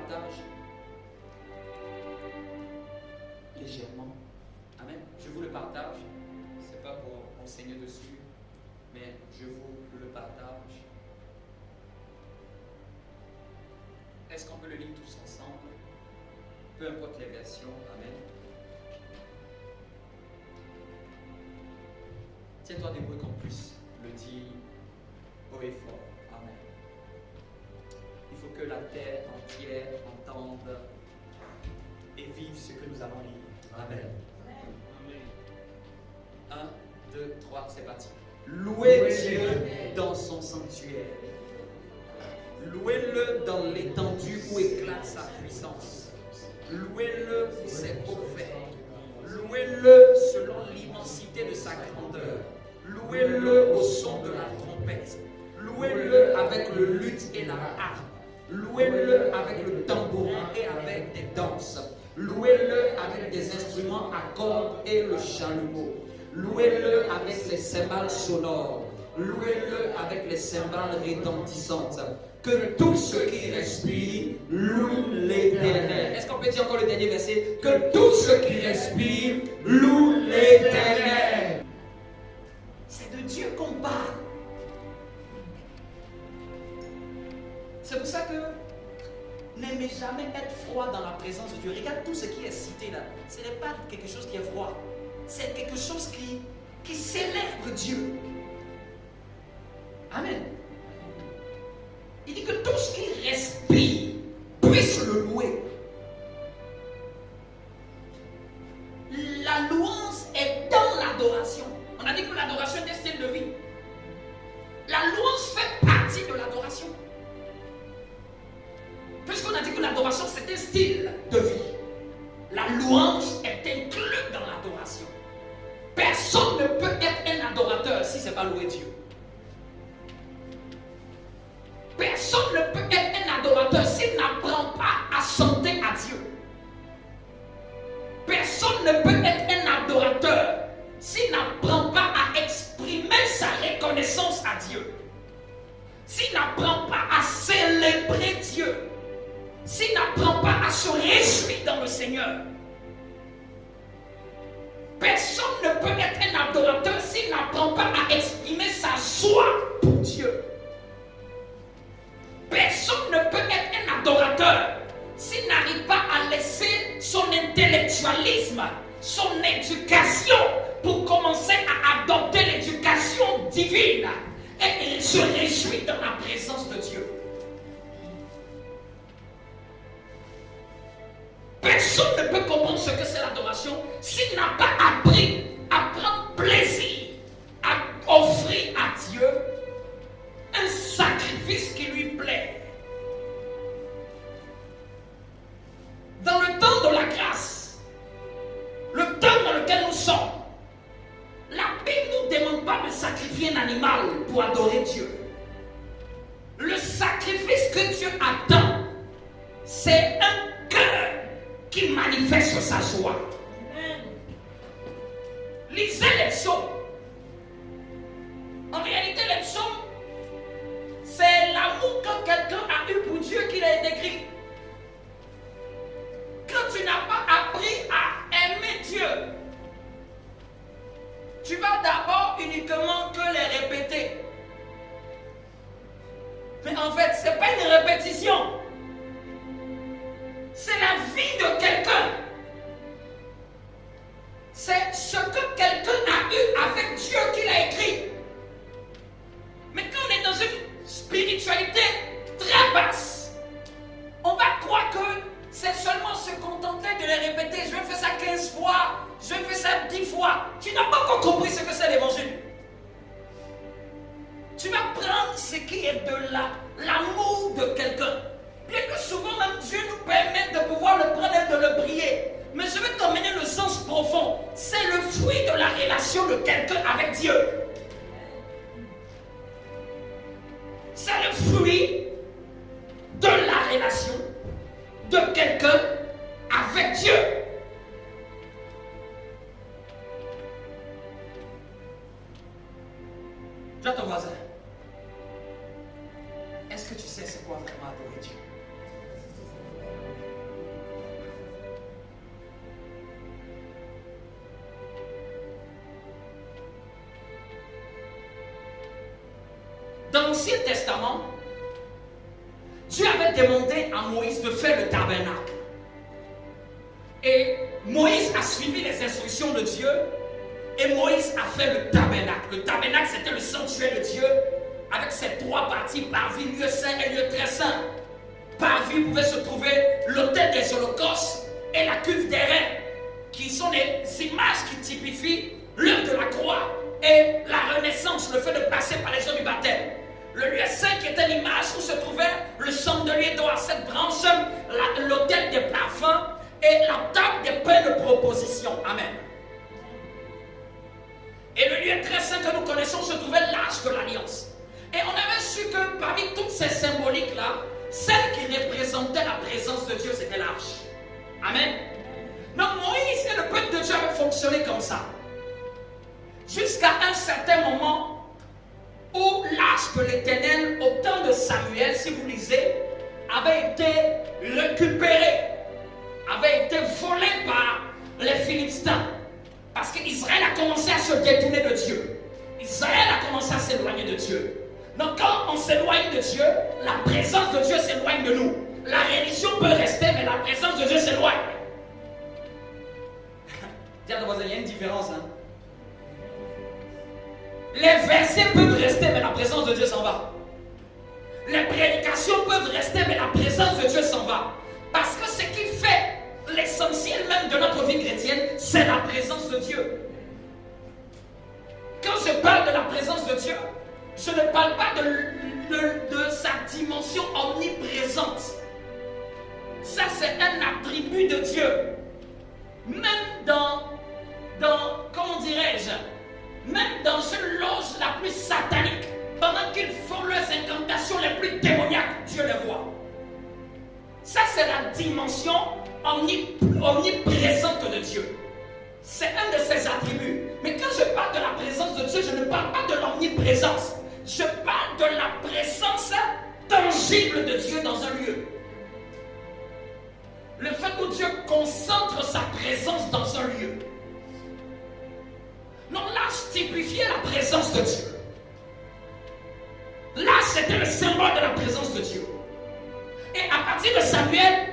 partage légèrement. Amen. Je vous le partage. Ce n'est pas pour enseigner dessus, mais je vous le partage. Est-ce qu'on peut le lire tous ensemble? Peu importe les versions. Amen. Tiens-toi debout qu'on puisse le dire haut et fort. Amen. Il faut que la terre entière entende et vive ce que nous allons lire. Amen. 1, 2, 3, c'est parti. Louez Dieu dans son sanctuaire. Louez-le dans l'étendue où éclate sa puissance. Louez-le pour ses prophètes. Louez-le selon l'immensité de sa grandeur. Louez-le au son de la trompette. Louez-le avec le luth et la harpe. Louez-le avec le tambourin et avec des danses. Louez-le avec des instruments à cordes et le chalumeau. Louez-le avec les cymbales sonores. Louez-le avec les cymbales retentissantes. Que tous ceux qui respirent louent l'Éternel. Est-ce qu'on peut dire encore le dernier verset? Que tous ceux qui respirent louent l'Éternel. C'est de Dieu qu'on parle. C'est pour ça que n'aimez jamais être froid dans la présence de Dieu. Regarde tout ce qui est cité là. Ce n'est pas quelque chose qui est froid. C'est quelque chose qui célèbre Dieu. Amen. Il dit que tous qui respirent puissent le louer. La louange est dans l'adoration. On a dit que l'adoration est un style de vie. La louange fait partie de l'adoration. Puisqu'on a dit que l'adoration c'est un style de vie, la louange est inclue dans l'adoration. Personne ne peut être un adorateur si ce n'est pas louer Dieu. Personne ne peut être un adorateur s'il n'apprend pas à chanter à Dieu. Personne ne peut être un adorateur s'il n'apprend pas à exprimer sa reconnaissance à Dieu. S'il n'apprend pas à célébrer Dieu. S'il n'apprend pas à se réjouir dans le Seigneur. Personne ne peut être un adorateur s'il n'apprend pas à exprimer sa joie pour Dieu. Personne ne peut être un adorateur s'il n'arrive pas à laisser son intellectualisme, son éducation pour commencer à adopter l'éducation divine et se réjouir dans la présence de Dieu. Personne ne peut comprendre ce que c'est l'adoration s'il n'a pas appris à prendre plaisir à offrir à Dieu un sacrifice qui lui plaît. Dans le temps de la grâce, le temps dans lequel nous sommes, la Bible ne nous demande pas de sacrifier un animal pour adorer Dieu. Le sacrifice que Dieu attend, c'est un cœur qui manifeste sa joie. Lisez les psaumes. En réalité, les psaumes, c'est l'amour que quelqu'un a eu pour Dieu qu'il a décrit. Quand tu n'as pas appris à aimer Dieu, tu vas d'abord uniquement que les répéter. Mais en fait, ce n'est pas une répétition. C'est la vie de quelqu'un. C'est ce que quelqu'un a eu avec Dieu qu'il a écrit. Mais quand on est dans une spiritualité très basse, on va croire que c'est seulement se contenter de les répéter. Je vais faire ça 15 fois, je vais faire ça 10 fois. Tu n'as pas encore compris ce que c'est l'évangile. Tu vas prendre ce qui est de l'amour de quelqu'un. Bien que souvent même Dieu nous permette de pouvoir le prendre et de le prier. Mais je vais t'emmener le sens profond. C'est le fruit de la relation de quelqu'un avec Dieu. C'est le fruit de la relation de quelqu'un avec Dieu. Dis à ton voisin, est-ce que tu sais c'est quoi vraiment adorer Dieu? Dans l'Ancien Testament, Dieu avait demandé à Moïse de faire le tabernacle. Et Moïse a suivi les instructions de Dieu et Moïse a fait le tabernacle. Le tabernacle, c'était le sanctuaire de Dieu avec ses trois parties, parvis, lieu saint et lieu très saint. Parvis pouvait se trouver l'autel des holocaustes et la cuve des reins, qui sont des images qui typifient l'œuvre de la croix et la renaissance, le fait de passer par les eaux du baptême. Le lieu saint qui était l'image où se trouvait le chandelier d'or à cette branche, l'autel des parfums et la table des pains de proposition. Amen. Et le lieu très saint que nous connaissons se trouvait l'arche de l'alliance. Et on avait su que parmi toutes ces symboliques-là, celle qui représentait la présence de Dieu, c'était l'arche. Amen. Donc Moïse et le peuple de Dieu avaient fonctionné comme ça. Jusqu'à un certain moment où l'arche de l'Éternel, au temps de Samuel, si vous lisez, avait été récupérée, avait été volée par les Philistins. Parce qu'Israël a commencé à se détourner de Dieu. Israël a commencé à s'éloigner de Dieu. Donc quand on s'éloigne de Dieu, la présence de Dieu s'éloigne de nous. La religion peut rester, mais la présence de Dieu s'éloigne. Tiens, il y a une différence. Hein? Les versets peuvent rester, mais la présence de Dieu s'en va. Les prédications peuvent rester, mais la présence de Dieu s'en va. Parce que ce qui fait l'essentiel même de notre vie chrétienne, c'est la présence de Dieu. Quand je parle de la présence de Dieu, je ne parle pas de sa dimension omniprésente. Ça, c'est un attribut de Dieu. Même dans comment dirais-je, même dans une loge la plus satanique, pendant qu'ils font leurs incantations les plus démoniaques, Dieu les voit. Ça, c'est la dimension omniprésente de Dieu. C'est un de ses attributs. Mais quand je parle de la présence de Dieu, je ne parle pas de l'omniprésence. Je parle de la présence tangible de Dieu dans un lieu. Le fait que Dieu concentre sa présence dans un lieu. Non, l'arche typifiait la présence de Dieu. L'arche, c'était le symbole de la présence de Dieu. Et à partir de Samuel,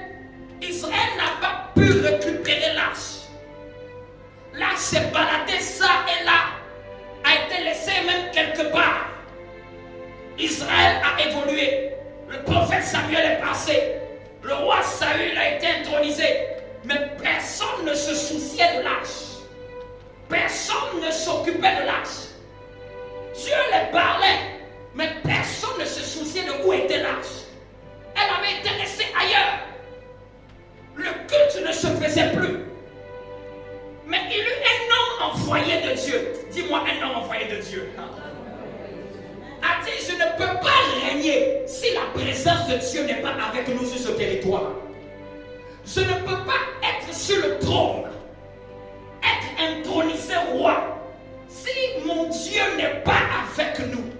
Israël n'a pas pu récupérer l'arche. L'arche s'est baladée ça et là, a été laissée même quelque part. Israël a évolué. Le prophète Samuel est passé. Le roi Saül a été intronisé. Mais personne ne se souciait de l'arche. Personne ne s'occupait de l'arche. Dieu les parlait, mais personne ne se souciait de où était l'arche. Elle avait été laissée ailleurs. Le culte ne se faisait plus. Mais il y eut un homme envoyé de Dieu. Dis-moi un homme envoyé de Dieu. A dit, je ne peux pas régner si la présence de Dieu n'est pas avec nous sur ce territoire. Je ne peux pas être sur le trône, être intronisé roi, si mon Dieu n'est pas avec nous.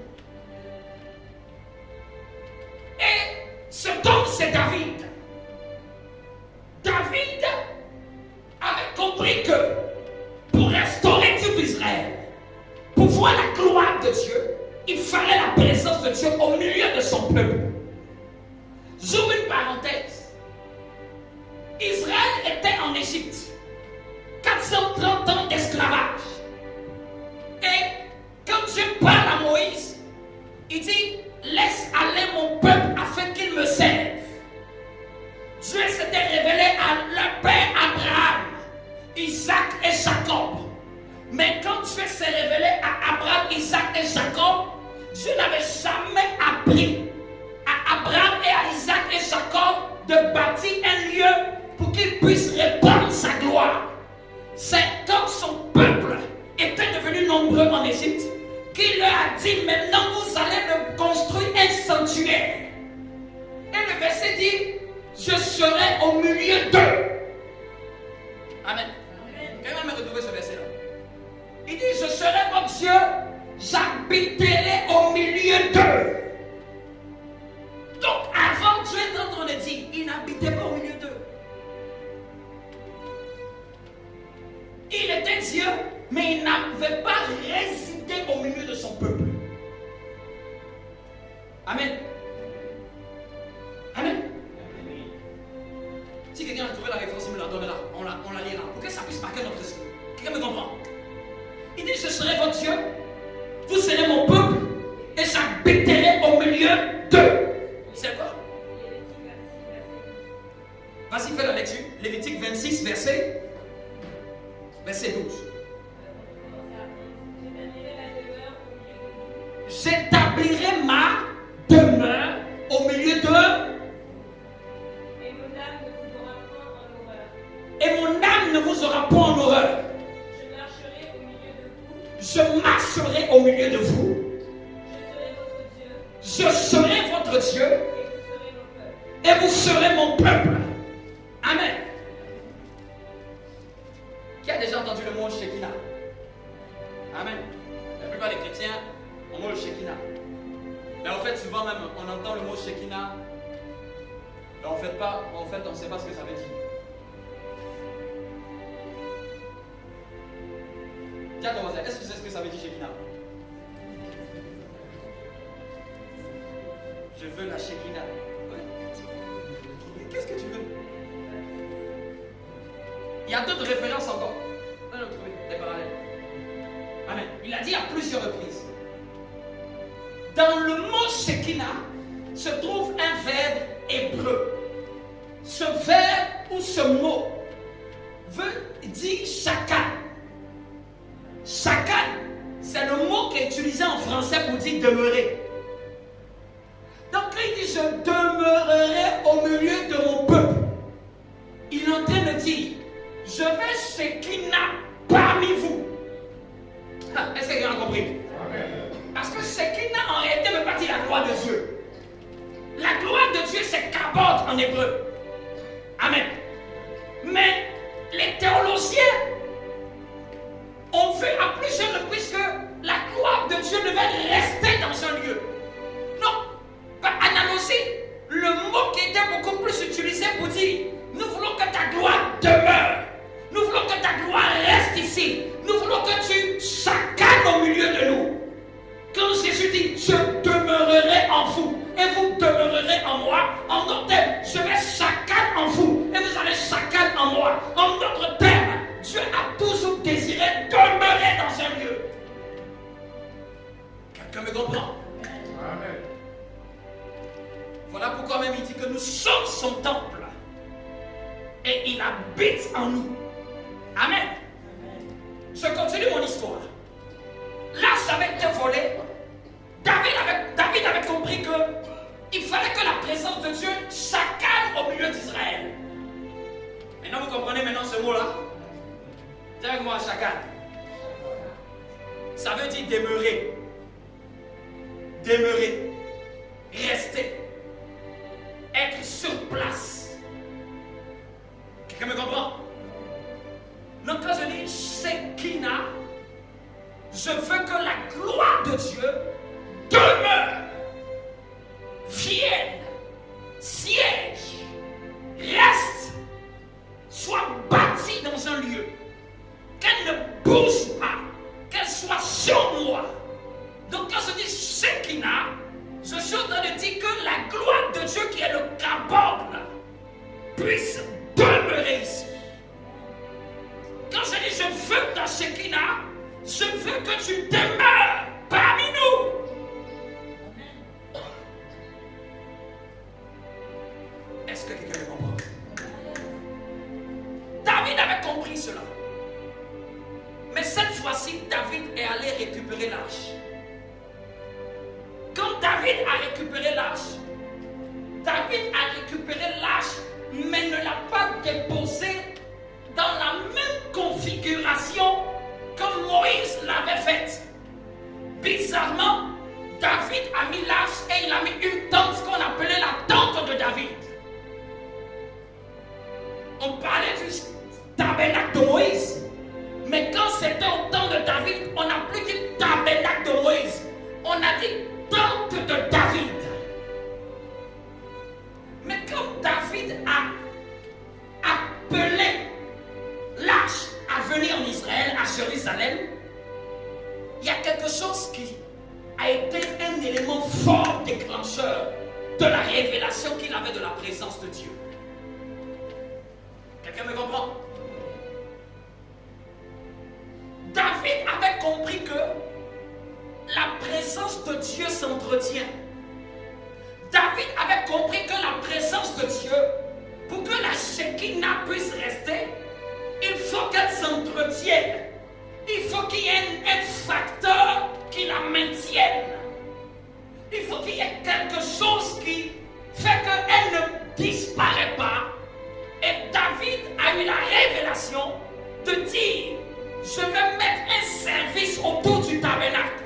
Et cet homme, c'est David. David avait compris que pour restaurer tout Israël, pour voir la gloire de Dieu, il fallait la présence de Dieu au milieu de son peuple. J'ouvre une parenthèse. Israël était en Égypte. 430 ans d'esclavage. Et quand Dieu parle à Moïse, il dit, laisse aller mon peuple afin qu'il me serve. Dieu s'était révélé à leur père Abraham, Isaac et Jacob. Mais quand Dieu s'est révélé à Abraham, Isaac et Jacob, Dieu n'avait jamais appris à Abraham et à Isaac et Jacob de bâtir un lieu pour qu'ils puissent répandre sa gloire. C'est quand son peuple était devenu nombreux en Égypte qu'il leur a dit, maintenant vous allez me construire un sanctuaire. Et le verset dit, je serai au milieu d'eux. Amen. Quelqu'un me retrouver ce verset-là. Il dit, je serai votre Dieu, j'habiterai au milieu d'eux. Donc avant, Dieu est en train de dire, il n'habitait pas au milieu d'eux. Il était Dieu, mais il n'avait pas résidé au milieu de son peuple. Dieu et vous serez mon peuple. Amen. Qui a déjà entendu le mot Shekinah? Amen. La plupart des chrétiens ont le mot Shekinah. Mais en fait, souvent même, on entend le mot Shekinah, mais on ne sait pas ce que ça veut dire. Dis à ton voisin, est-ce que tu sais ce que ça veut dire Shekinah? Je veux la Shekinah. Ouais. Qu'est-ce que tu veux? Il y a d'autres références encore. On a trouvé des parallèles. Amen. Il a dit à plusieurs reprises. Dans le mot Shekinah se trouve un verbe hébreu. Ce verbe ou ce mot veut dire shakal. Shakal, c'est le mot qui est utilisé en français pour dire demeurer. Donc quand il dit je demeurerai au milieu de mon peuple, il est en train de dire je vais Shekinah parmi vous. Est-ce que quelqu'un a compris? Parce que Shekinah en réalité veut pas dire la gloire de Dieu. La gloire de Dieu c'est kabod en hébreu. Amen. Mais les théologiens ont vu à plusieurs reprises que la gloire de Dieu devait rester dans un lieu. Non, par analogie, le mot qui était beaucoup plus utilisé pour dire nous voulons que ta gloire demeure. Nous voulons que ta gloire reste ici. Nous voulons que tu chacun au milieu de nous. Quand Jésus dit je demeurerai en vous et vous demeurerez en moi, en d'autres termes, je vais chacun en vous et vous allez chacun en moi. En d'autres termes, Dieu a toujours désiré demeurer dans un lieu. Quelqu'un me comprend? Amen. Voilà pourquoi même il dit que nous sommes son temple et il habite en nous. Amen. Je continue mon histoire. L'arche avait été volée. David avait compris qu'il fallait que la présence de Dieu chacun au milieu d'Israël. Maintenant vous comprenez maintenant ce mot-là? Dis avec moi chacun. Ça veut dire demeurer. Demeurer. Rester. Être sur place. Quelqu'un me comprend? Donc quand je dis Shekinah, je veux que la gloire de Dieu demeure, vienne, siège, reste, soit bâtie dans un lieu, qu'elle ne bouge pas, qu'elle soit sur moi. Donc quand je dis Shekinah, je suis en train de dire que la gloire de Dieu qui est le kabod puisse demeurer ici. Quand je dis je veux ta Shekinah, je veux que tu demeures parmi nous. Est-ce que quelqu'un me comprend? David avait compris cela. Mais cette fois-ci, David est allé récupérer l'arche. Quand David a récupéré l'arche, mais ne l'a pas déposée dans la même configuration que Moïse l'avait faite. Bizarrement, David a mis l'arche et il a mis une tente, ce qu'on appelait la tente de David. On parlait du tabernacle de Moïse. Mais quand c'était au temps de David, on n'a plus dit tabernacle de Moïse. On a dit tente de David. Mais quand David a appelé l'arche à venir en Israël, à Jérusalem, il y a quelque chose qui a été un élément fort déclencheur de la révélation qu'il avait de la présence de Dieu. Quelqu'un me comprend? David avait compris que la présence de Dieu s'entretient. David avait compris que la présence de Dieu, pour que la Shekinah puisse rester, il faut qu'elle s'entretienne. Il faut qu'il y ait un facteur qui la maintienne. Il faut qu'il y ait quelque chose qui fait qu'elle ne disparaît pas. Et David a eu la révélation de dire: je vais mettre un service autour du tabernacle.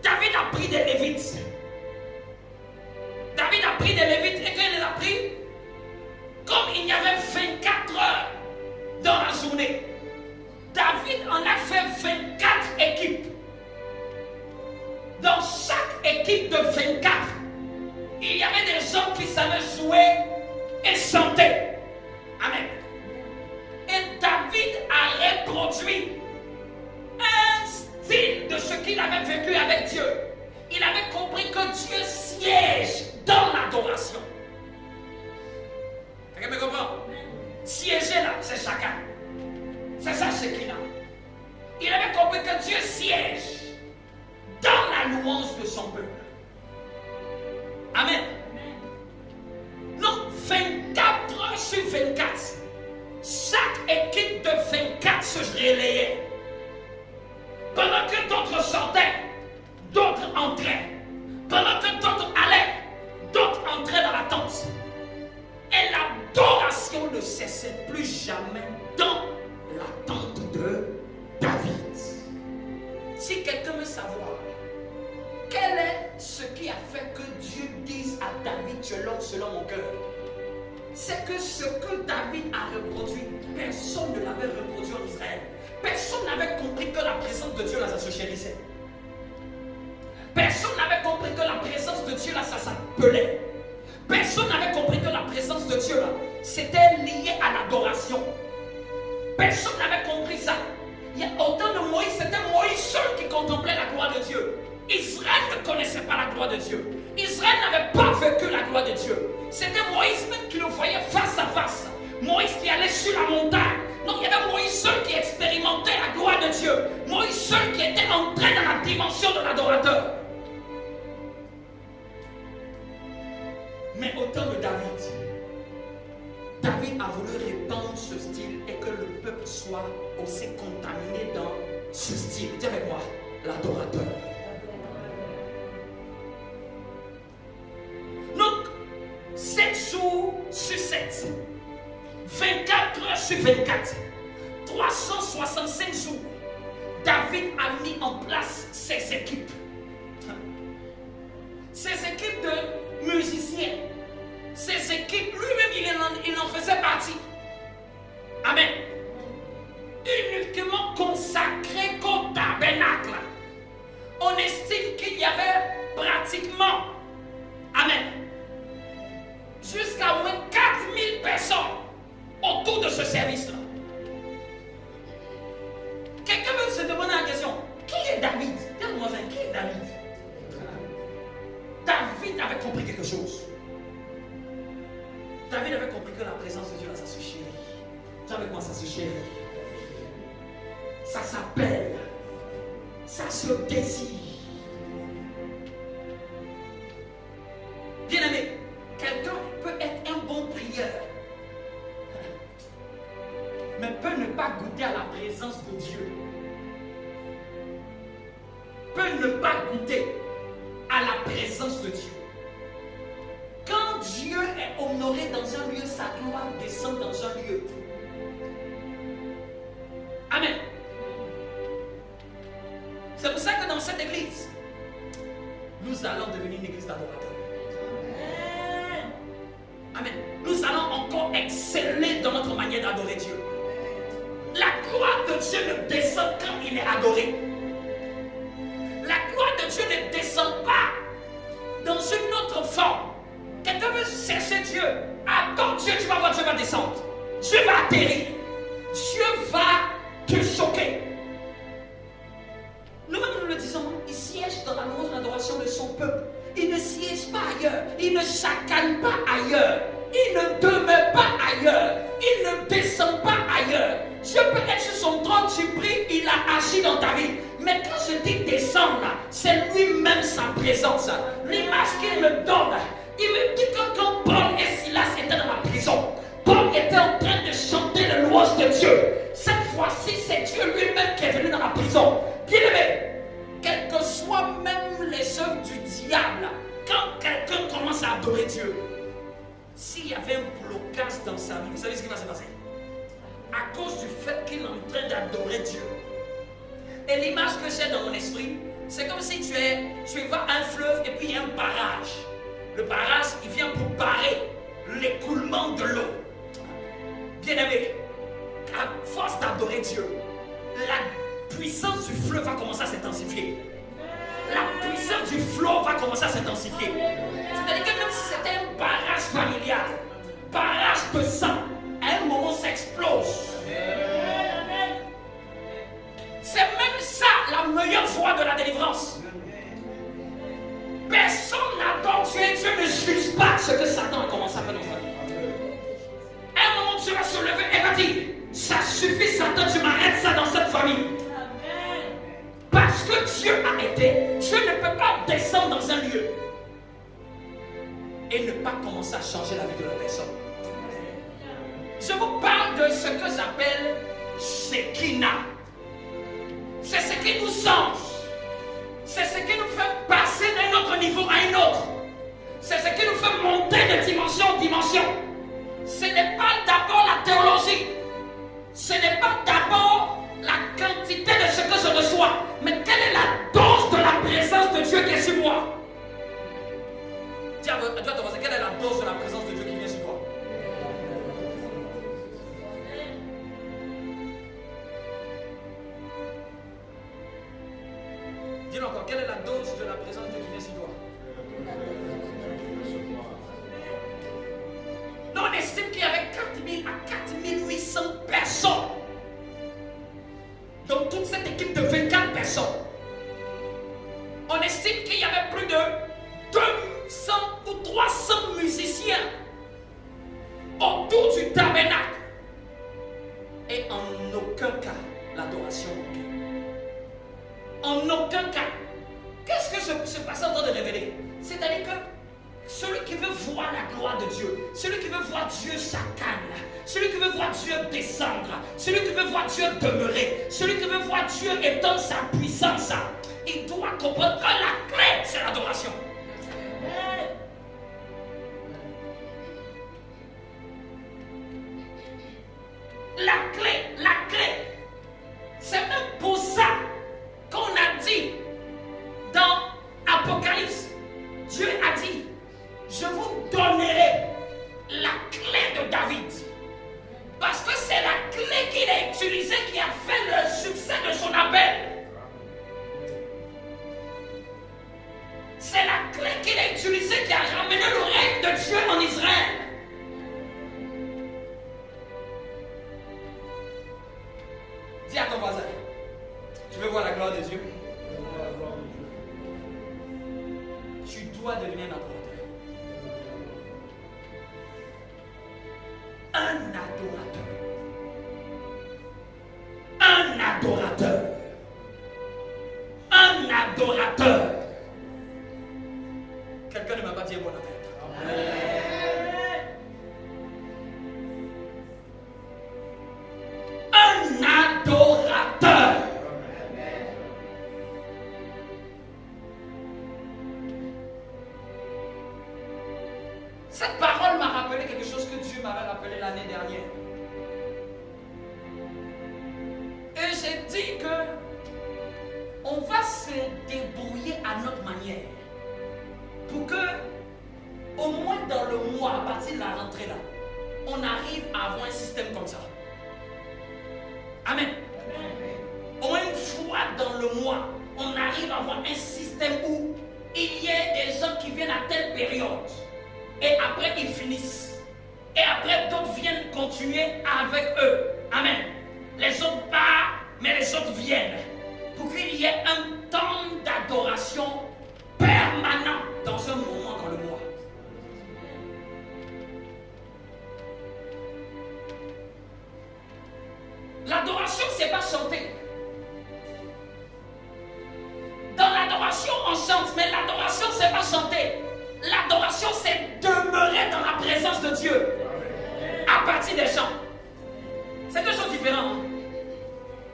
David a pris des Lévites. pris des Lévites et quand il les a pris, comme il y avait 24 heures dans la journée, David en a fait 24 équipes. Dans chaque équipe de 24, il y avait des hommes qui savaient jouer et chanter. Amen. Et David a reproduit un style de ce qu'il avait vécu avec Dieu. Il avait compris que Dieu siège dans l'adoration. Quelqu'un me comprend? Siéger là, c'est chacun. C'est ça ce qu'il a. Il avait compris que Dieu siège dans la louange de son peuple. Amen. Non, 24 heures sur 24. Chaque équipe de 24 se relayait. Pendant que d'autres sortaient, d'autres entraient. Pendant que d'autres allaient, d'autres entraient dans la tente. Et l'adoration ne cessait plus jamais dans la tente de David. Si quelqu'un veut savoir quel est ce qui a fait que Dieu dise à David, tu es l'homme selon mon cœur, c'est que ce que David a reproduit, personne ne l'avait reproduit en Israël. Personne n'avait compris que la présence de Dieu là, ça se chérissait. Personne n'avait compris que la présence de Dieu là, ça s'appelait. Personne n'avait compris que la présence de Dieu là, c'était lié à l'adoration. Personne n'avait compris ça. Il y a autant de Moïse, c'était Moïse seul qui contemplait la gloire de Dieu. Israël ne connaissait pas la gloire de Dieu. Israël n'avait pas vécu la gloire de Dieu. C'était Moïse même qui le voyait face à face. Moïse qui allait sur la montagne. Donc il y avait Moïse seul qui expérimentait la gloire de Dieu. Moïse seul qui était entré dans la dimension de l'adorateur. Mais au temps de David, David a voulu répandre ce style et que le peuple soit aussi contaminé dans ce style. Dis avec moi, l'adorateur. Donc, 7 jours sur 7, 24 heures sur 24, 365 jours, David a mis en place ses équipes. Ses équipes de musiciens, ses équipes, lui-même il en faisait partie. Amen. Uniquement consacré qu'au tabernacle. On estime qu'il y avait pratiquement, amen, jusqu'à au moins 4000 personnes autour de ce service-là. Quelqu'un veut se demander la question, qui est David? Dis-moi, qui est David? David avait compris quelque chose. David avait compris que la présence de Dieu là, ça se chérit. Dis avec moi, ça se chérit. Ça s'appelle. Ça se désire. Bien aimé, quelqu'un peut être un bon prieur, mais peut ne pas goûter à la présence de Dieu. Peut ne pas goûter à la présence de Dieu. Quand Dieu est honoré dans un lieu, sa gloire descend dans un lieu. Amen. C'est pour ça que dans cette église, nous allons devenir une église d'adorateurs. Amen. Nous allons encore exceller dans notre manière d'adorer Dieu. La gloire de Dieu ne descend quand il est adoré. La gloire de Dieu ne descend pas dans une autre forme. Quelqu'un veut chercher Dieu. Attends Dieu, tu vas voir, Dieu va descendre. Dieu va atterrir. Dieu va te choquer. Nous-mêmes nous le disons, il siège dans la louange et l'adoration de son peuple. Il ne siège pas ailleurs. Il ne chacane pas ailleurs. Il ne demeure pas ailleurs. Il ne descend pas ailleurs. Dieu peut être sur son trône, tu pries, il a agi dans ta vie. Mais quand je dis descendre là, c'est lui-même sa présence. L'image qu'il me donne, il me dit que quand Paul et Silas étaient dans la prison, Paul était en train de chanter le louange de Dieu. Cette fois-ci, c'est Dieu lui-même qui est venu dans la prison. Bien-aimé, quelles que soient même les œuvres du diable, quand quelqu'un commence à adorer Dieu, s'il y avait un blocage dans sa vie, vous savez ce qui va se passer? À cause du fait qu'il est en train d'adorer Dieu. Et l'image que j'ai dans mon esprit, c'est comme si tu vas à un fleuve et puis il y a un barrage. Le barrage, il vient pour barrer l'écoulement de l'eau. Bien-aimé, à force d'adorer Dieu, la puissance du fleuve va commencer à s'intensifier. La puissance du flot va commencer à s'intensifier. C'est-à-dire que même si c'était un barrage familial, barrage de sang, à un moment ça explose. C'est même ça la meilleure voie de la délivrance. Personne n'adore Dieu et Dieu ne juge pas ce que Satan a commencé à faire dans sa vie. À un moment, Dieu va se lever et va dire, ça suffit Satan, tu m'arrêtes ça dans cette famille. Parce que Dieu a été, Dieu ne peut pas descendre dans un lieu et ne pas commencer à changer la vie de la personne. Je vous parle de ce que j'appelle Shekinah. C'est ce qui nous change. C'est ce qui nous fait passer d'un autre niveau à un autre. C'est ce qui nous fait monter de dimension en dimension. Ce n'est pas d'abord la théologie. Ce n'est pas d'abord la quantité de ce que je reçois. Mais quelle est la dose de la présence de Dieu qui est sur moi? Dis à ton voisin, quelle est la dose de la présence de Dieu qui vient sur toi? Dis-le encore, quelle est la dose de la présence de Dieu qui vient sur toi? Non, on estime qu'il y avait 4000 à 4800 personnes dans toute cette équipe de 24 personnes. On estime qu'il y avait plus de 200 ou 300 musiciens autour du tabernacle. Et en aucun cas, l'adoration manquait. En aucun cas. Qu'est-ce que ce passage est en train de révéler? C'est-à-dire que celui qui veut voir la gloire de Dieu, celui qui veut voir Dieu chacane, celui qui veut voir Dieu descendre, celui qui veut voir Dieu demeurer, celui qui veut voir Dieu étendre sa puissance, il doit comprendre que la clé, c'est l'adoration. La clé. C'est même pour ça qu'on a dit dans Apocalypse, Dieu a dit, je vous donnerai la clé de David. Parce que c'est la clé qu'il a utilisée qui a fait le succès de son appel. C'est la clé qu'il a utilisée qui a ramené le règne de Dieu en Israël. Dis à ton voisin, tu veux voir la gloire de Dieu? Tu dois devenir un adorateur. Un adorateur. Un adorateur. Quelqu'un ne m'a pas dit bon appel. Un adorateur. Cette parole m'a rappelé quelque chose que Dieu m'avait rappelé l'année dernière. Et j'ai dit que on va se débrouiller à notre manière pour que, au moins dans le mois, à partir de la rentrée là, on arrive à avoir un système comme ça. Amen. Au moins une fois dans le mois, on arrive à avoir un système où il y a des gens qui viennent à telle période. Et après, ils finissent. Et après, d'autres viennent continuer avec eux. Amen. Les autres partent, mais les autres viennent. Pour qu'il y ait un temps d'adoration permanent dans un moment dans le mois. L'adoration, c'est pas chanter. Dans l'adoration, on chante, mais l'adoration, c'est pas chanter. L'adoration, c'est demeurer dans la présence de Dieu à partir des chants. C'est deux choses différentes. Hein?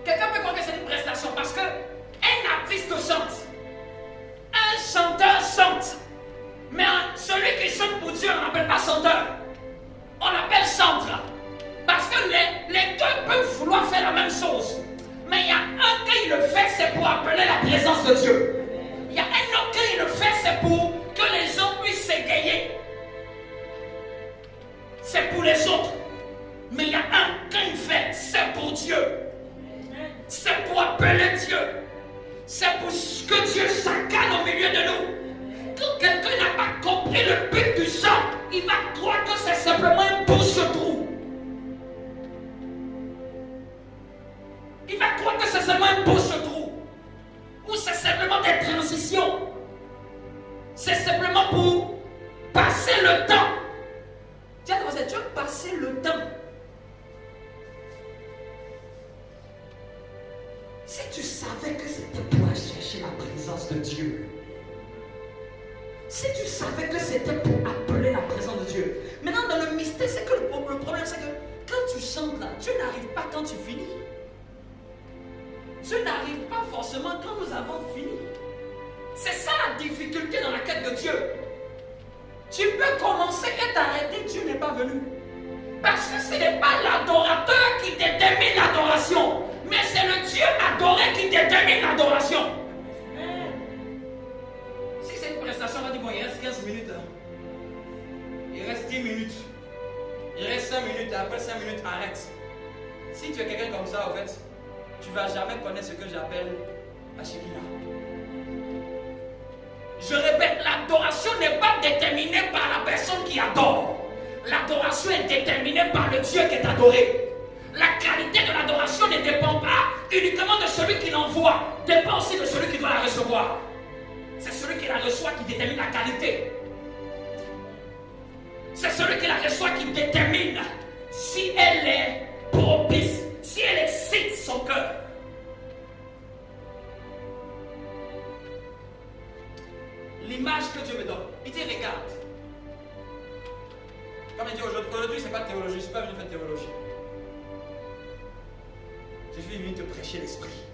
Quelqu'un peut croire que c'est une prestation parce que un artiste chante, un chanteur chante, mais celui qui chante pour Dieu, on n'appelle pas chanteur, on l'appelle chantre. Parce que les deux peuvent vouloir faire la même chose, mais il y a un qui le fait, c'est pour appeler la présence de Dieu. Il y a un autre qui le fait, c'est pour que les gens puissent s'égayer. compris le but du chant, il va croire que c'est simplement un bouche-trou. Il va croire que c'est seulement un bouche-trou. Ou c'est simplement des transitions. C'est simplement pour passer le temps. Tiens, tu veux passer le temps. Si tu savais que c'était pour aller chercher la présence de Dieu. Si tu savais que c'était pour appeler la présence de Dieu. Maintenant, dans le mystère, c'est que le problème, c'est que quand tu chantes là, Dieu n'arrive pas quand tu finis. Dieu n'arrive pas forcément quand nous avons fini. C'est ça la difficulté dans la quête de Dieu. Tu peux commencer et t'arrêter, Dieu n'est pas venu. Parce que ce n'est pas l'adorateur qui détermine l'adoration, mais c'est le Dieu adoré qui détermine l'adoration. Si c'est une prestation, on va dire, bon, il reste 15 minutes. Il reste 10 minutes. Il reste 5 minutes. Après 5 minutes, arrête. Si tu es quelqu'un comme ça, en fait, tu ne vas jamais connaître ce que j'appelle la Shekinah. Je répète, l'adoration n'est pas déterminée par la personne qui adore. L'adoration est déterminée par le Dieu qui est adoré. La qualité de l'adoration ne dépend pas uniquement de celui qui l'envoie, dépend aussi de celui qui doit la recevoir. C'est celui qui la reçoit qui détermine la qualité. C'est celui qui la reçoit qui détermine si elle est propice, si elle excite son cœur. L'image que Dieu me donne, il dit regarde. Comme il dit aujourd'hui, ce n'est pas théologie, je ne suis pas venu faire théologie. Je suis venu te prêcher l'esprit.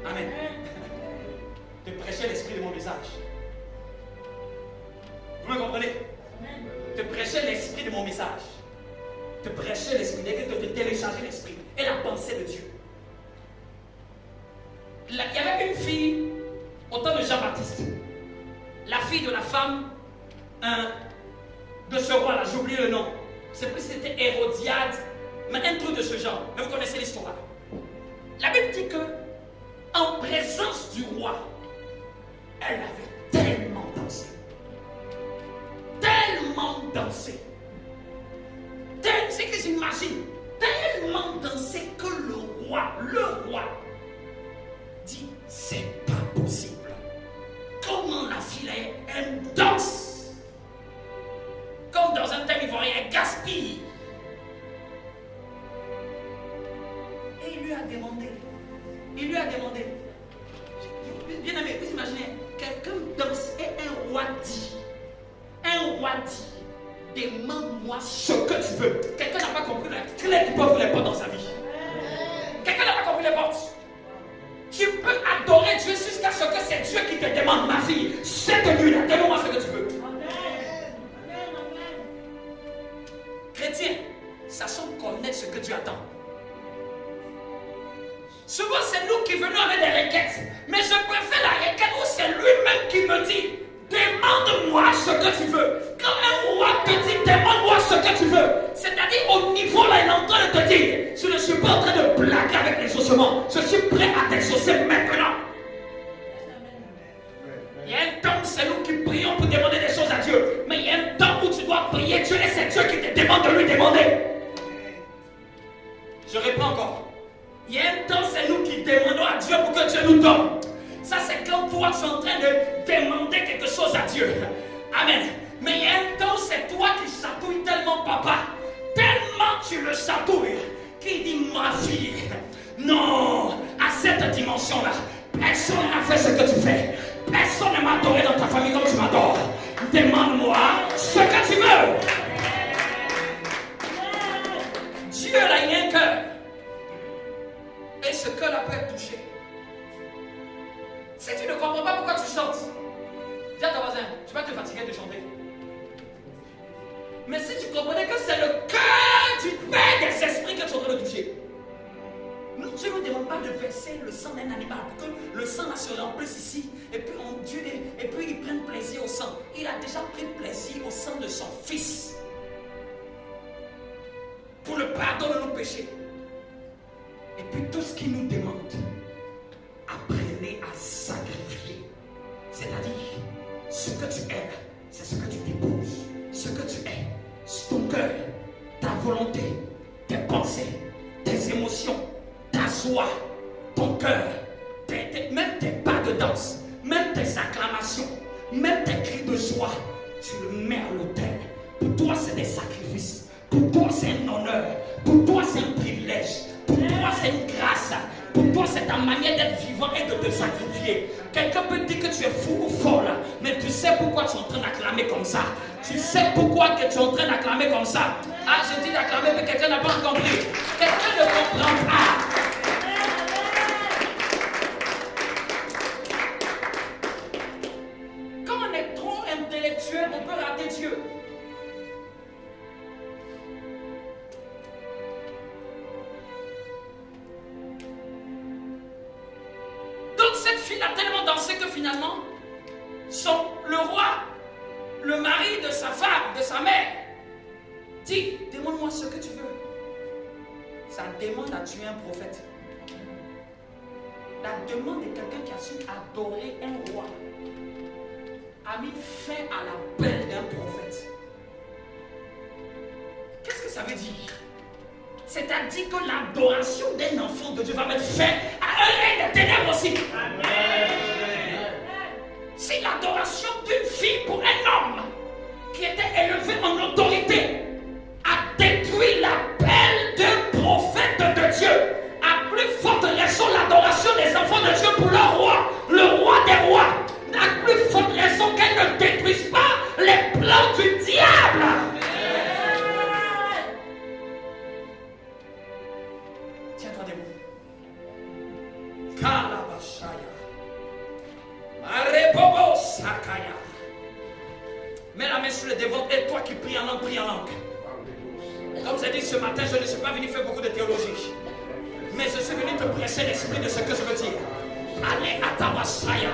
Amen. Te prêcher l'esprit de mon message. Vous me comprenez? Te prêcher l'esprit de mon message. Te prêcher l'esprit, de te télécharger l'esprit et la pensée de Dieu. Il y avait une fille au temps de Jean-Baptiste. La fille de la femme de ce roi-là, j'ai oublié le nom. C'est plus c'était Hérodiade, mais un truc de ce genre. Mais vous connaissez l'histoire. La Bible dit que, en présence du roi, elle avait tellement dansé. Tellement dansé. C'est que j'imagine. Tellement dansé que le roi dit, c'est pas possible. Comment la fille elle danse comme dans un thème ivoirien, elle gaspille. Et il lui a demandé, bien aimé, vous imaginez, quelqu'un danse et un roi dit, demande-moi ce que tu veux. Quelqu'un n'a pas compris la clé du pauvre les portes dans sa vie. Quelqu'un n'a pas compris les portes. Tu peux adorer Dieu jusqu'à ce que c'est Dieu qui te demande, ma fille, cette nuit-là, demande-moi ce que tu veux. Chrétien, sachons connaître ce que Dieu attend. Souvent, c'est nous qui venons avec des requêtes, mais je préfère la requête où c'est lui-même qui me dit, demande-moi ce que tu veux. Quand un roi te dit, demande-moi ce que tu veux, c'est-à-dire au niveau là, il est en train de te dire, je ne suis pas en train de blaguer avec l'exaucement, je suis prêt à t'exaucer maintenant. Il y a un temps où c'est nous qui prions pour demander des choses à Dieu, mais il y a un temps où tu dois prier Dieu et c'est Dieu qui te demande de lui demander. Je réponds encore. Il y a un temps, c'est nous qui demandons à Dieu pour que Dieu nous donne. Ça, c'est quand toi, tu es en train de demander quelque chose à Dieu. Amen. Mais il y a un temps, c'est toi qui chatouilles tellement papa. Tellement tu le chatouilles. Qui dit, ma fille, non, à cette dimension-là, personne n'a fait ce que tu fais. Personne ne m'a adoré dans ta famille comme tu m'adores. Demande-moi ce que tu veux. Dieu, là, il y a un cœur. Et ce cœur-là peut être touché. Si tu ne comprends pas pourquoi tu chantes, dis à ton voisin, tu vas te fatiguer de chanter. Mais si tu comprenais que c'est le cœur du Père des esprits que tu es en train de toucher. Nous, Dieu ne nous demande pas de verser le sang d'un animal pour que le sang là se remplisse ici. Et puis et puis il prenne plaisir au sang. Il a déjà pris plaisir au sang de son Fils. Pour le pardon de nos péchés. Et puis tout ce qu'il nous demande, apprenez à sacrifier. C'est-à-dire, ce que tu aimes, c'est ce que tu déposes, ce que tu es, ton cœur, ta volonté, tes pensées, tes émotions, ta joie, ton cœur, même tes pas de danse, même tes acclamations, même tes cris de joie, tu le mets à l'autel. Pour toi, c'est des sacrifices. Pour toi, c'est un honneur. Pour toi, c'est un privilège. Pour toi, c'est une grâce. Pour toi, c'est ta manière d'être vivant et de te sacrifier. Quelqu'un peut dire que tu es fou ou folle, mais tu sais pourquoi tu es en train d'acclamer comme ça. Tu sais pourquoi que tu es en train d'acclamer comme ça. Ah, je dis d'acclamer, mais quelqu'un n'a pas compris. Quelqu'un ne comprend pas. Quand on est trop intellectuel, on peut rater Dieu. Cette fille a tellement dansé que finalement, le roi, le mari de sa femme, de sa mère, dit, demande-moi ce que tu veux. Ça demande à tuer un prophète. La demande de quelqu'un qui a su adorer un roi a mis fin à l'appel d'un prophète. Qu'est-ce que ça veut dire? C'est-à-dire que l'adoration d'un enfant de Dieu va mettre fin à un règne de ténèbres aussi. Amen. Si l'adoration d'une fille pour un homme qui était élevé en autorité a détruit l'appel d'un prophète de Dieu, à plus forte raison l'adoration des enfants de Dieu pour leur roi, le roi des rois, à plus forte raison qu'elle ne détruise pas les plans du diable. Tiens-toi debout. Kalabashaya. Marebobo Sakaya. Mets la main sur le devant et toi qui prie en langue, prie en langue. Comme j'ai dit ce matin, je ne suis pas venu faire beaucoup de théologie. Mais je suis venu te presser l'esprit de ce que je veux dire. Allez à Tabashaya.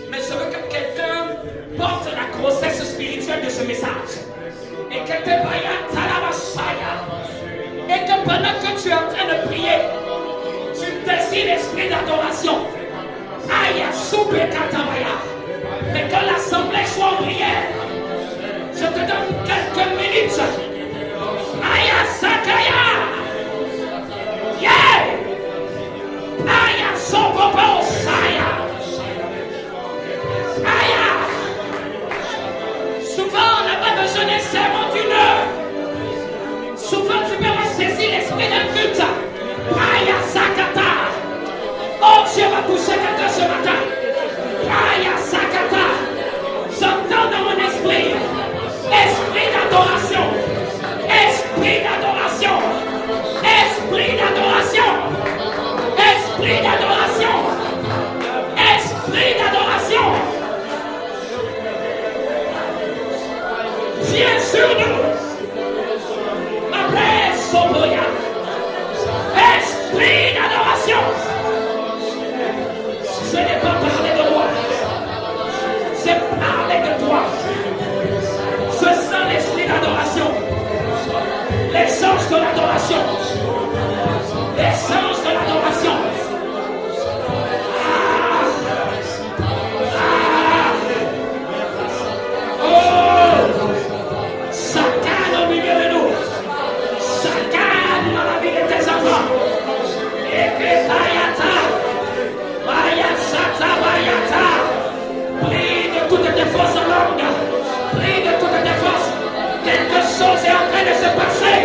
Mais je veux que quelqu'un porte la grossesse spirituelle de ce message. Et que te vaya Talabashaya. Et que pendant que tu es en train de prier, tu désires l'esprit d'adoration. Aïe, soupe katabaya. Mais que l'assemblée soit en prière. Je te donne quelques minutes. Aïe, sakaya. Yeah. Aïe, sobobo saya. Aïe. Souvent, on n'a pas besoin d'un serment d'une heure. Souvent, tu peux saisir l'esprit d'un culte. Aïe, sakata. Oh, Dieu va toucher quelqu'un ce matin. Aïe, sakata. J'entends dans mon esprit. Esprit d'adoration. Esprit d'adoration. Esprit d'adoration. Esprit d'adoration. Esprit d'adoration. Viens sur nous. Esprit d'adoration. Je n'ai pas parlé de moi. J'ai parlé de toi. Je sens l'esprit d'adoration. L'essence de l'adoration. L'essence de l'adoration. Oh! Satan au milieu de nous. Satan dans la vie de tes enfants. Et que Tayata. Bayasata Bayata. Prie de toutes tes forces en langue. Prie de toutes tes forces. Quelque chose est en train de se passer.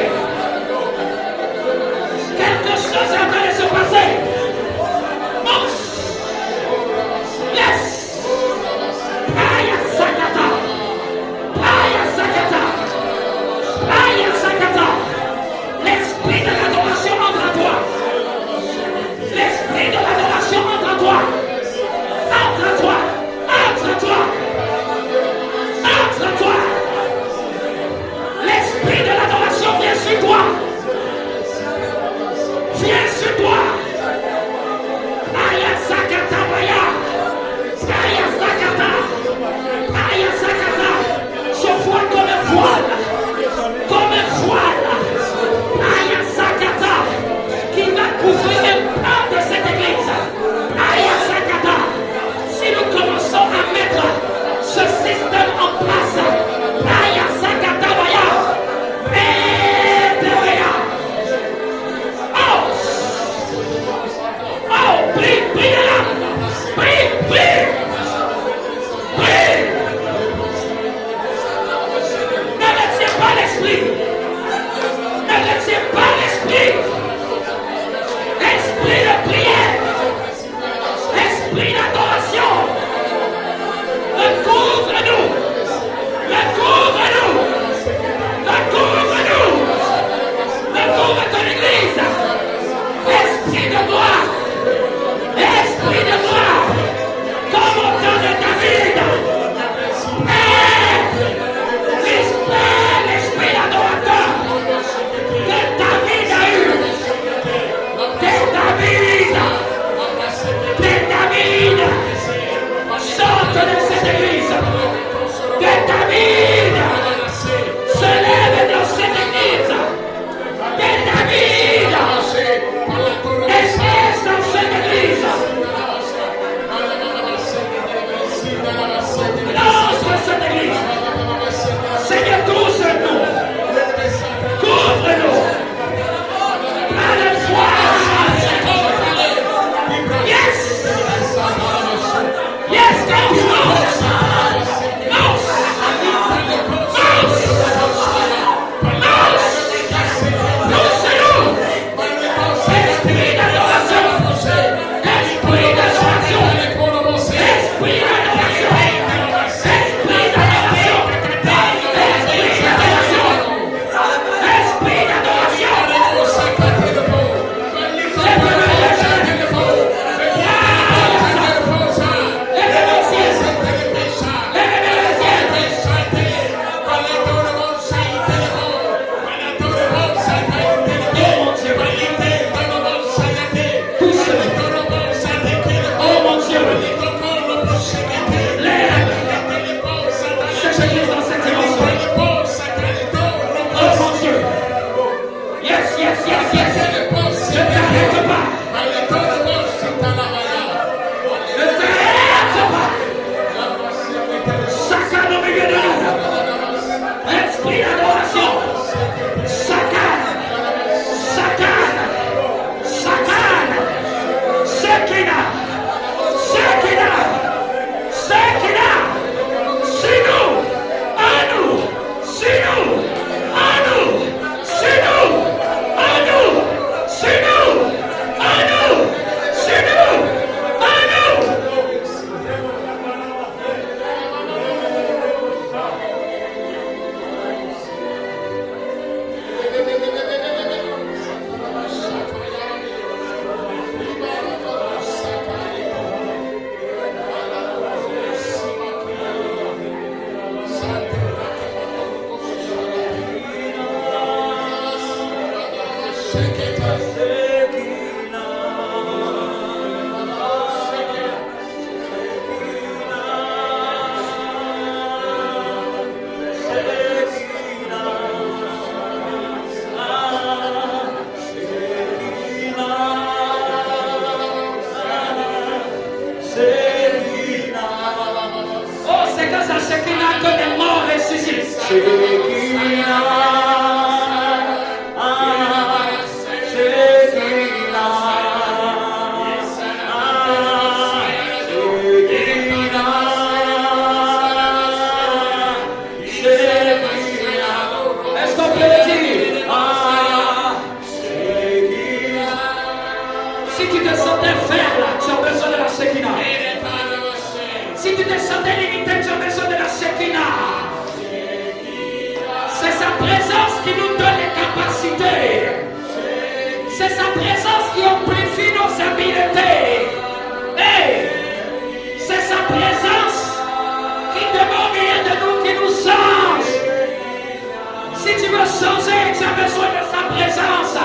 présence.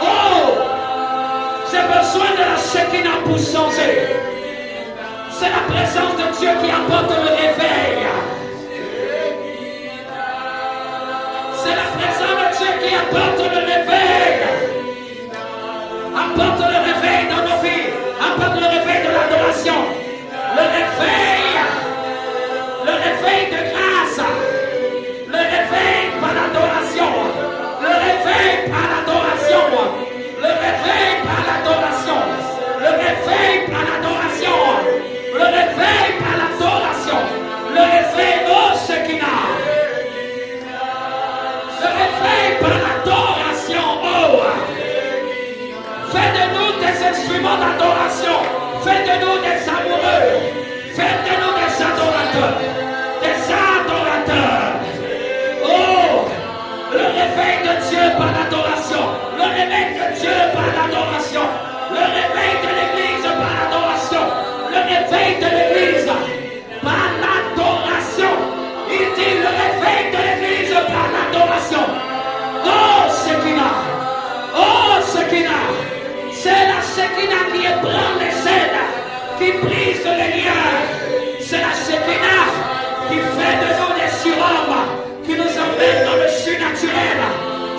Oh, j'ai besoin de la Shekinah pour changer. C'est la présence de Dieu qui apporte le réveil. C'est la présence de Dieu qui apporte le réveil. Apporte le réveil dans nos vies. Apporte le réveil de l'adoration. Le réveil de grâce. Le réveil par l'adoration. Le réveil par l'adoration. Le réveil par l'adoration. Le réveil par l'adoration. Le réveil par l'adoration. Le réveil, oh Shekinah. Le réveil par l'adoration, oh. Fais de nous des instruments d'adoration. Fais de nous des amoureux. Fais de nous des adorateurs. Des adorateurs. Oh, le réveil de Dieu par l'adoration. Le réveil de Dieu par l'adoration. Le réveil de l'Église par l'adoration. Le réveil de l'Église par l'adoration. Il dit le réveil de l'Église par l'adoration. Oh, Shekinah. Oh, Shekinah. C'est la Shekinah qui ébranle les chaînes, qui brise les liens. C'est la Shekinah qui fait de nous des surhommes, qui nous emmène dans le surnaturel.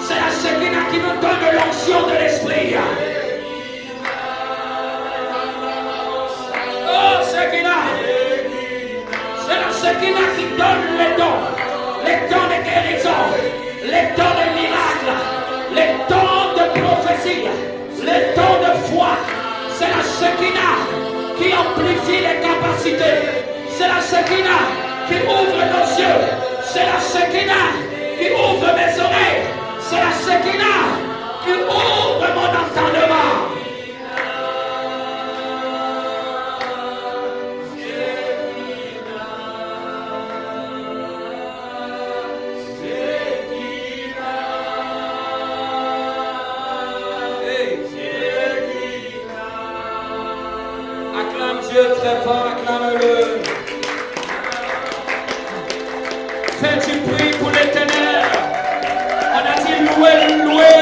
C'est la Shekinah qui nous donne l'onction de l'esprit. Oh, Shekinah. C'est la Shekinah qui donne les dons de guérison, les dons de miracles, les dons de prophétie, les dons de foi. C'est la Shekinah qui amplifie les capacités. C'est la Shekinah qui ouvre nos yeux. C'est la Shekinah qui ouvre mes oreilles. C'est la Shekinah qui ouvre mon entendement. Dieu très fort, acclame-le. Fais du bruit pour l'Éternel. On a dit louer, louer.